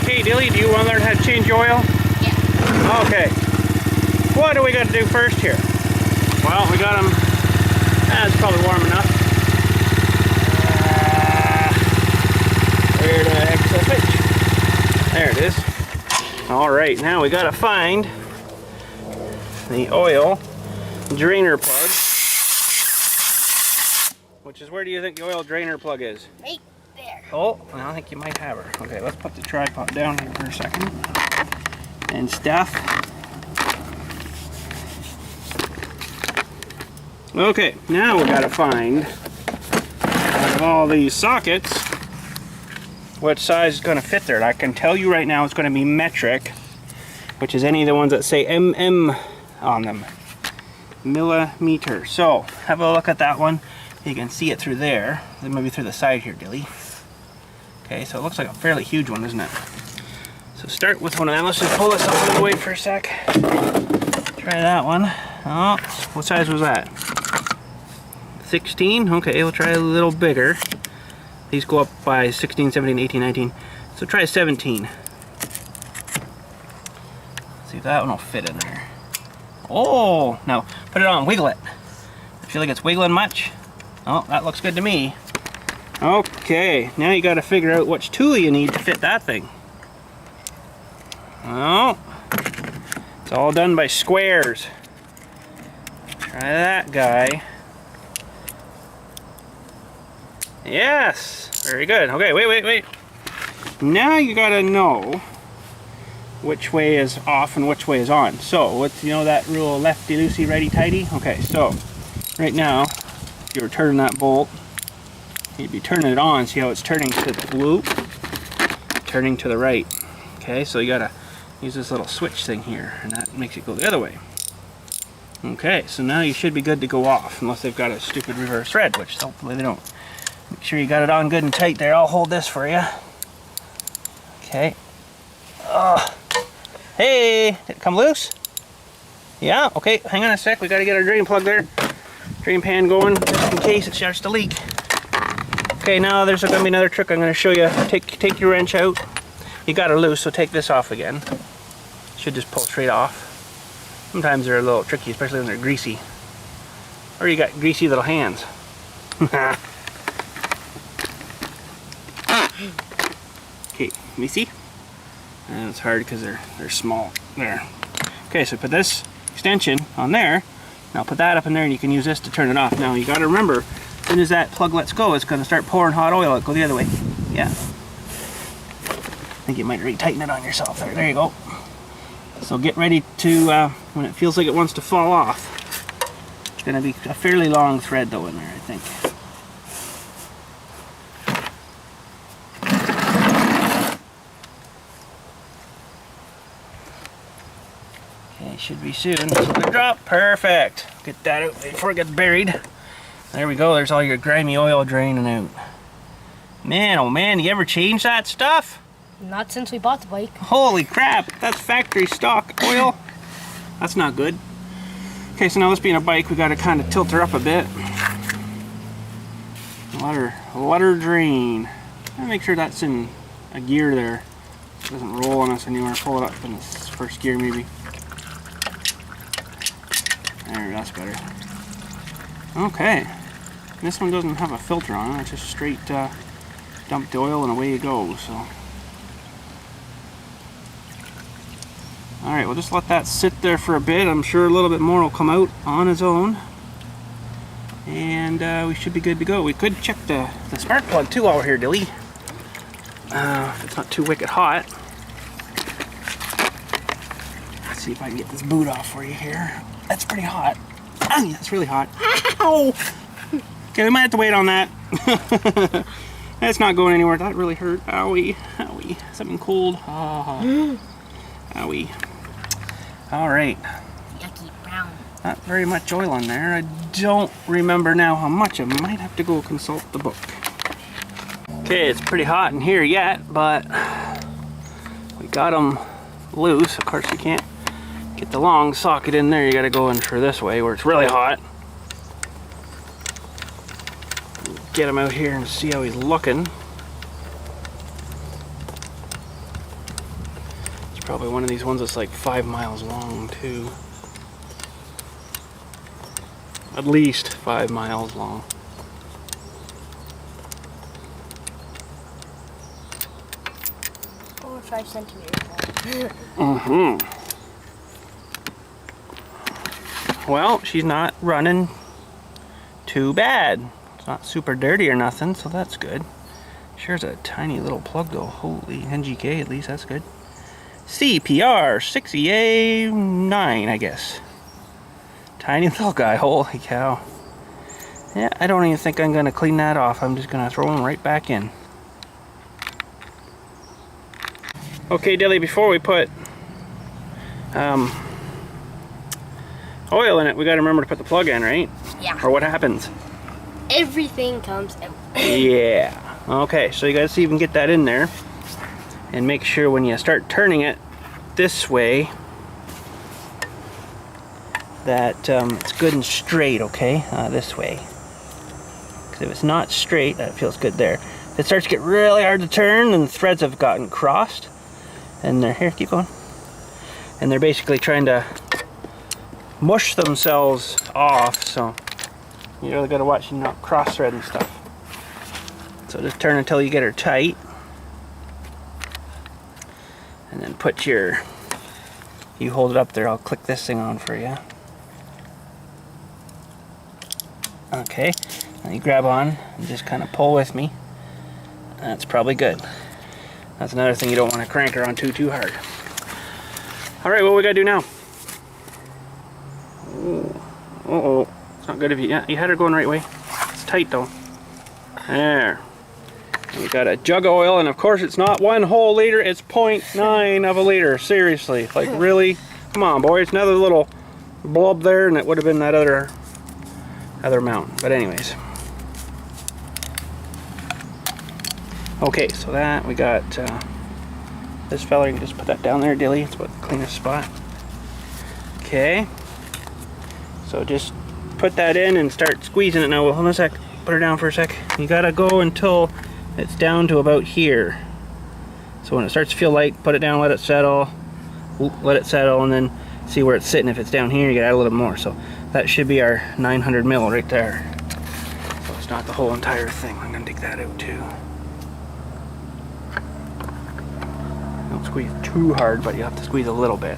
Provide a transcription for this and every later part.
Okay, Dilly, do you want to learn how to change oil? Yeah. Okay. What do we got to do first here? Well, we got them. It's probably warm enough. Where the heck's the switch? There it is. All right, now we got to find the oil drainer plug. Which is, where do you think the oil drainer plug is? Right there. Oh, I think you might have her. Okay, let's put the tripod down here for a second. And stuff. Okay, now we gotta find out of all these sockets what size is gonna fit there. And I can tell you right now it's gonna be metric, which is any of the ones that say mm on them. Millimeter. So, have a look at that one. You can see it through there. Then maybe through the side here, Dilly. Okay, so it looks like a fairly huge one, doesn't it? So start with one of them. Let's just pull this up and wait for a sec. Try that one. Oh, what size was that? 16? Okay, we'll try a little bigger. These go up by 16, 17, 18, 19. So try 17. Let's see if that one will fit in there. Oh, now put it on, wiggle it. I feel like it's wiggling much. Oh, that looks good to me. Okay, now you got to figure out which tool you need to fit that thing. Oh, it's all done by squares. Try that guy. Yes, very good. Okay, wait. Now you got to know which way is off and which way is on. So, what's, you know that rule, lefty loosey, righty tighty? Okay, so right now, if you were turning that bolt, you'd be turning it on. See how it's turning to the loop? Turning to the right. Okay, so you gotta use this little switch thing here, and that makes it go the other way. Okay, so now you should be good to go off, unless they've got a stupid reverse thread, which hopefully they don't. Make sure you got it on good and tight there. I'll hold this for you. Okay. Hey, did it come loose? Yeah, okay, hang on a sec. We gotta get our drain plug there. Drain pan going, just in case it starts to leak. Okay, now there's gonna be another trick I'm gonna show you. Take your wrench out. You got it loose, so take this off again. Should just pull straight off. Sometimes they're a little tricky, especially when they're greasy. Or you got greasy little hands. Okay, let me see. And it's hard because they're small. There. Okay, so put this extension on there. Now put that up in there and you can use this to turn it off. Now you got to remember, as soon as that plug lets go, it's going to start pouring hot oil out. Go the other way. Yeah. I think you might re-tighten it on yourself there. There you go. So get ready to, when it feels like it wants to fall off. It's going to be a fairly long thread though in there, I think. Okay, should be soon. So the drop, perfect. Get that out before it gets buried. There we go, there's all your grimy oil draining out. Man, oh man, you ever change that stuff? Not since we bought the bike. Holy crap, that's factory stock oil. That's not good. Okay, so now this being a bike, we gotta kind of tilt her up a bit. Let her drain. And make sure that's in a gear there. It doesn't roll on us anymore. Pull it up in this first gear maybe. There, that's better. Okay. This one doesn't have a filter on it. It's just straight dump the oil and away you go. So, alright, we'll just let that sit there for a bit. I'm sure a little bit more will come out on its own. And we should be good to go. We could check the spark plug too while we're here, Dilly. If it's not too wicked hot. Let's see if I can get this boot off for you here. That's pretty hot. Yeah, it's really hot. Ow! Okay, we might have to wait on that. That's not going anywhere. That really hurt. Owie. Owie. Something cold. Owie. Alright. Yucky brown. Not very much oil in there. I don't remember now how much. I might have to go consult the book. Okay, it's pretty hot in here yet, but we got them loose. Of course, you can't get the long socket in there. You got to go in for this way where it's really hot. Get him out here and see how he's looking. Probably one of these ones that's like 5 miles long too. At least 5 miles long. 4 or 5 centimeters long. Mm-hmm. Well, she's not running too bad. It's not super dirty or nothing, so that's good. Sure is a tiny little plug though. Holy NGK, at least that's good. CPR 60A9, I guess. Tiny little guy, holy cow. Yeah, I don't even think I'm gonna clean that off. I'm just gonna throw him right back in. Okay, Dilly, before we put oil in it, we gotta remember to put the plug in, right? Yeah. Or what happens? Everything comes out. Yeah. Okay, so you gotta see if you can get that in there. And make sure when you start turning it this way that it's good and straight, okay? This way. Because if it's not straight, that feels good there. If it starts to get really hard to turn and the threads have gotten crossed, and they're, here, keep going. And they're basically trying to mush themselves off, so you really gotta watch you not cross thread and stuff. So just turn until you get her tight. And then put your, you hold it up there, I'll click this thing on for you. Okay, now you grab on and just kind of pull with me. That's probably good. That's another thing, you don't want to crank her on too hard. Alright, what we gotta do now? Uh-oh, it's not good if you, yeah, you had her going the right way. It's tight though. There. We got a jug of oil, and of course it's not 1 whole liter, it's 0.9 of a liter. Seriously, like really? Come on, boys, another little blob there, and it would have been that other amount. But anyways. Okay, so that, we got this fella, you can just put that down there, Dilly. It's about the cleanest spot. Okay. So just put that in and start squeezing it now. Well, hold on a sec. Put her down for a sec. You gotta go until it's down to about here. So when it starts to feel light, put it down, let it settle, and then see where it's sitting. If it's down here, you gotta add a little more. So that should be our 900 mil right there. So it's not the whole entire thing. I'm gonna take that out too. Don't squeeze too hard, but you have to squeeze a little bit.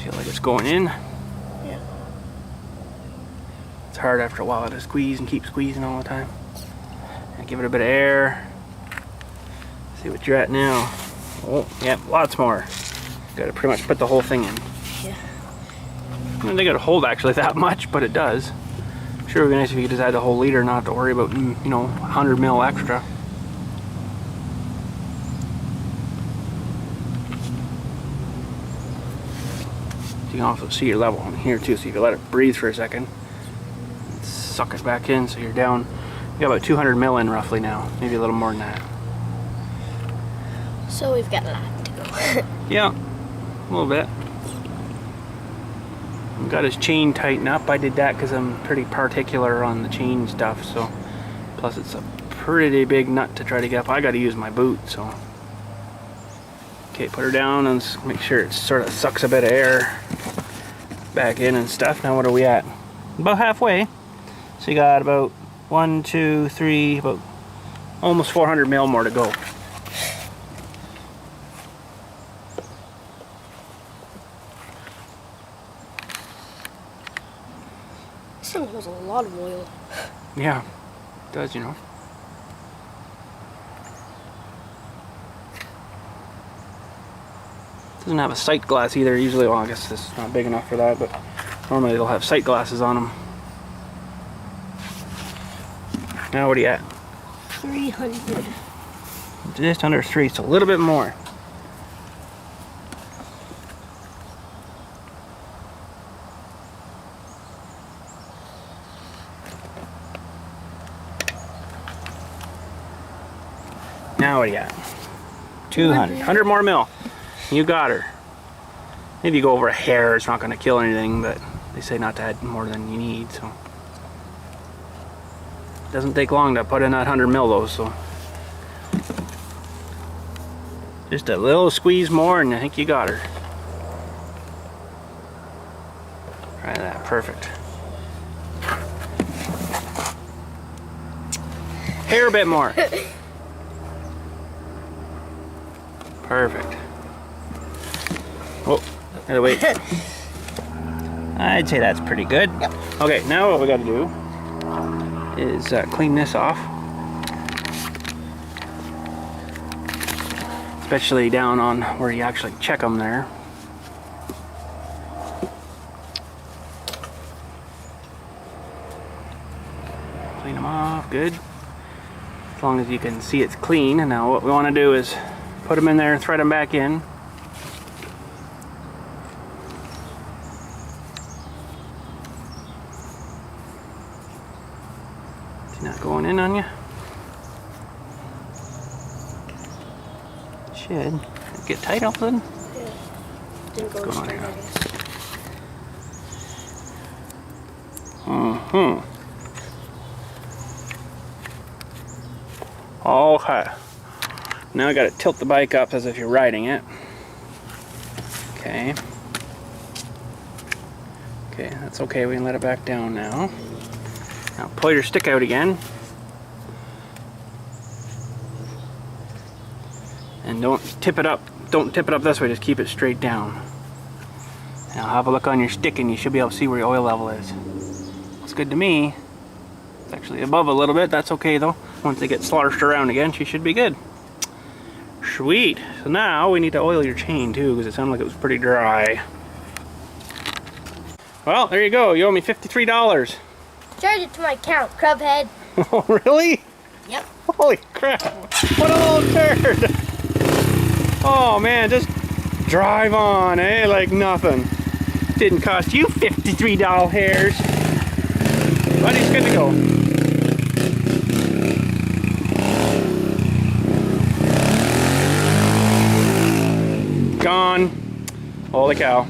Feel like it's going in. Yeah. It's hard after a while to squeeze and keep squeezing all the time. And give it a bit of air. See what you're at now. Oh, yeah, lots more. Got to pretty much put the whole thing in. Yeah. I don't think it'll hold actually that much, but it does. I'm sure it would be nice if you could just add the whole liter, not have to worry about, you know, 100 mil extra. You can also see your level on here too, so you can let it breathe for a second. Suck it back in, so you're down. You got about 200 mil in roughly now, maybe a little more than that. So we've got a lot to go. Yeah, a little bit. Got his chain tightened up. I did that because I'm pretty particular on the chain stuff. So, plus it's a pretty big nut to try to get up. I got to use my boot, so. Okay, put her down and make sure it sort of sucks a bit of air back in and stuff. Now what are we at? About halfway. So you got about 1, 2, 3, about almost 400 mil more to go. This thing holds a lot of oil. Yeah, it does, you know. Doesn't have a sight glass either. Usually, well, I guess this is not big enough for that, but normally they'll have sight glasses on them. Now what are you at? 300. Just under 3, so a little bit more. Now what are you at? 200. 100 more mil. You got her. Maybe you go over a hair, it's not going to kill anything, but they say not to add more than you need, so. Doesn't take long to put in that 100 mil though, so. Just a little squeeze more and I think you got her. Try that, perfect. Hair a bit more. Perfect. Oh, gotta wait. I'd say that's pretty good. Yep. Okay, now what we gotta do is clean this off. Especially down on where you actually check them there. Clean them off, good. As long as you can see it's clean. And now what we want to do is put them in there and thread them back in. It's not going in on you. Should get tight all of a sudden. Yeah. Didn't go What's going on straight, here? I guess. Okay. Now I got to tilt the bike up as if you're riding it. Okay. Okay, that's okay. We can let it back down now. Now pull your stick out again. And don't tip it up. Don't tip it up this way. Just keep it straight down. Now have a look on your stick and you should be able to see where your oil level is. Looks good to me. It's actually above a little bit. That's okay though. Once they get sloshed around again, she should be good. Sweet. So now we need to oil your chain too because it sounded like it was pretty dry. Well, there you go. You owe me $53. Charge it to my account, Crubhead. Oh, really? Yep. Holy crap. What a little turd. Oh man, just drive on, eh? Like nothing. Didn't cost you $53 hairs. But he's good to go. Gone. Holy cow.